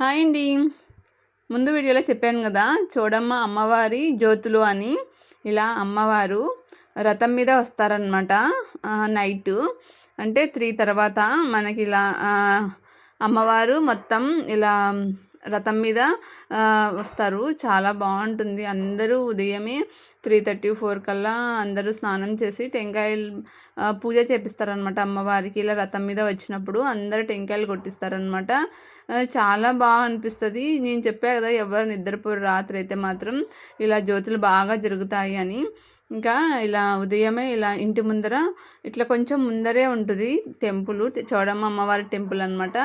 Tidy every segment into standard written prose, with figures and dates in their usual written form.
Hi అండి. ముందు వీడియోలో చెప్పాను కదా, చూడమ్మ అమ్మవారి జ్యోతులు అని. ఇలా అమ్మవారు రథం మీద వస్తారనమాట. నైటు అంటే 3 తర్వాత మనకి ఇలా అమ్మవారు మొత్తం ఇలా రథం మీద వస్తారు. చాలా బాగుంటుంది. అందరూ ఉదయమే 3:30, 4 కల్లా అందరూ స్నానం చేసి టెంకాయలు పూజ చేపిస్తారనమాట అమ్మవారికి. ఇలా రథం మీద వచ్చినప్పుడు అందరూ టెంకాయలు కొట్టిస్తారనమాట. చాలా బాగా అనిపిస్తుంది. నేను చెప్పా కదా, ఎవరు నిద్రపోరు రాత్రి అయితే మాత్రం. ఇలా జ్యోతులు బాగా జరుగుతాయి అని. ఇంకా ఇలా ఉదయమే ఇలా ఇంటి ముందర ఇట్లా కొంచెం ముందరే ఉంటుంది టెంపుల్, చౌడమ్మ అమ్మవారి టెంపుల్ అనమాట.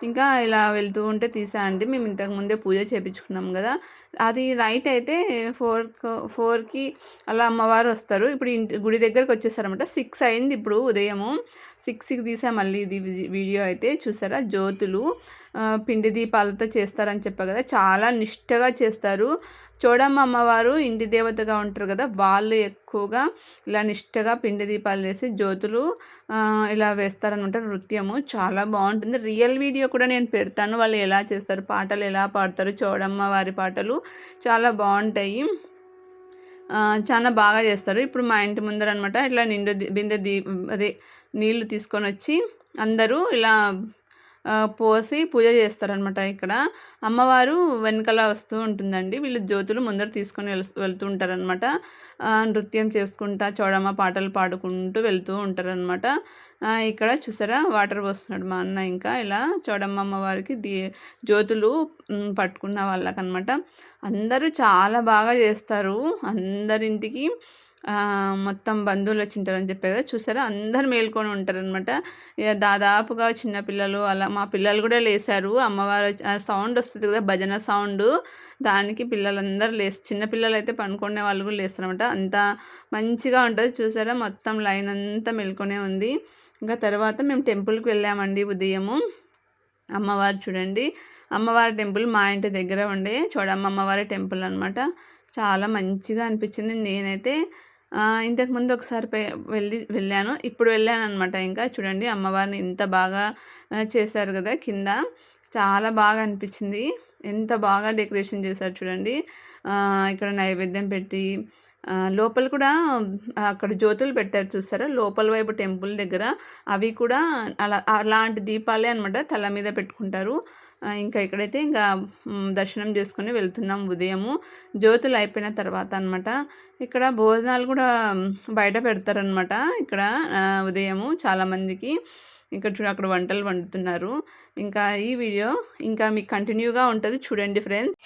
ఇంకా ఇలా వెళ్తూ ఉంటే తీసా అండి. మేము ఇంతకుముందే పూజ చేయించుకున్నాం కదా. అది నైట్ అయితే 4కి అలా అమ్మవారు వస్తారు. ఇప్పుడు గుడి దగ్గరకు వచ్చేసారనమాట. 6 అయింది ఇప్పుడు ఉదయము. 6కి తీసా మళ్ళీ ఇది వీడియో అయితే. చూసారా జ్యోతులు పిండి దీపాలతో చేస్తారని చెప్పా కదా, చాలా నిష్టగా చేస్తారు. చౌడమ్మ అమ్మవారు ఇంటి దేవతగా ఉంటారు కదా, వాళ్ళు ఎక్కువగా ఇలా నిష్టగా పిండి దీపాలు వేసి జ్యోతులు ఇలా వేస్తారనమాట. నృత్యము చాలా బాగుంటుంది. రియల్ వీడియో కూడా నేను పెడతాను, వాళ్ళు ఎలా చేస్తారు, పాటలు ఎలా పాడతారు. చౌడమ్మ వారి పాటలు చాలా బాగుంటాయి, చాలా బాగా చేస్తారు. ఇప్పుడు మా ఇంటి ముందర అనమాట ఇట్లా బిందె అదే నీళ్లు తీసుకొని వచ్చి అందరూ ఇలా పోసి పూజ చేస్తారనమాట. ఇక్కడ అమ్మవారు వెనకాల వస్తూ ఉంటుందండి. వీళ్ళు జ్యోతులు ముందర తీసుకొని వెళ్తూ ఉంటారనమాట. నృత్యం చేసుకుంటా చౌడమ్మ పాటలు పాడుకుంటూ వెళ్తూ ఉంటారనమాట. ఇక్కడ చూసారా వాటర్ పోస్తున్నాడు మా అన్న. ఇంకా ఇలా చౌడమ్మ అమ్మవారికి జ్యోతులు పట్టుకున్న వాళ్ళకనమాట. అందరూ చాలా బాగా చేస్తారు. అందరింటికి మొత్తం బంధువులు వచ్చి ఉంటారని చెప్పారు కదా, చూసారా అందరు మేల్కొని ఉంటారనమాట. దాదాపుగా చిన్నపిల్లలు అలా మా పిల్లలు కూడా లేసారు. అమ్మవారు సౌండ్ వస్తుంది కదా, భజన సౌండ్, దానికి పిల్లలందరూ చిన్నపిల్లలు అయితే పనుకునే వాళ్ళు కూడా లేస్తారనమాట. అంత మంచిగా ఉంటుంది. చూసారా మొత్తం లైన్ అంతా మేల్కొనే ఉంది. ఇంకా తర్వాత మేము టెంపుల్కి వెళ్ళామండి ఉదయము. అమ్మవారు చూడండి, అమ్మవారి టెంపుల్ మా ఇంటి దగ్గర ఉండే చౌడమ్మ అమ్మవారి టెంపుల్ అనమాట. చాలా మంచిగా అనిపించింది. నేనైతే ఇంతకుముందు ఒకసారి వెళ్ళాను, ఇప్పుడు వెళ్ళాను అనమాట. ఇంకా చూడండి అమ్మవారిని ఎంత బాగా చేశారు కదా, కింద చాలా బాగా అనిపించింది. ఎంత బాగా డెకరేషన్ చేశారు చూడండి. ఇక్కడ నైవేద్యం పెట్టి లోపల కూడా అక్కడ జ్యోతులు పెట్టారు చూసారా, లోపల వైపు టెంపుల్ దగ్గర. అవి కూడా అలాంటి దీపాలే అనమాట, తల మీద పెట్టుకుంటారు. ఇంకా ఇక్కడైతే ఇంకా దర్శనం చేసుకొని వెళ్తున్నాం ఉదయము, జ్యోతులు అయిపోయిన తర్వాత అనమాట. ఇక్కడ భోజనాలు కూడా బయట పెడతారనమాట ఇక్కడ ఉదయము చాలామందికి. ఇక్కడ అక్కడ వంటలు వండుతున్నారు. ఇంకా ఈ వీడియో ఇంకా మీకు కంటిన్యూగా ఉంటుంది, చూడండి ఫ్రెండ్స్.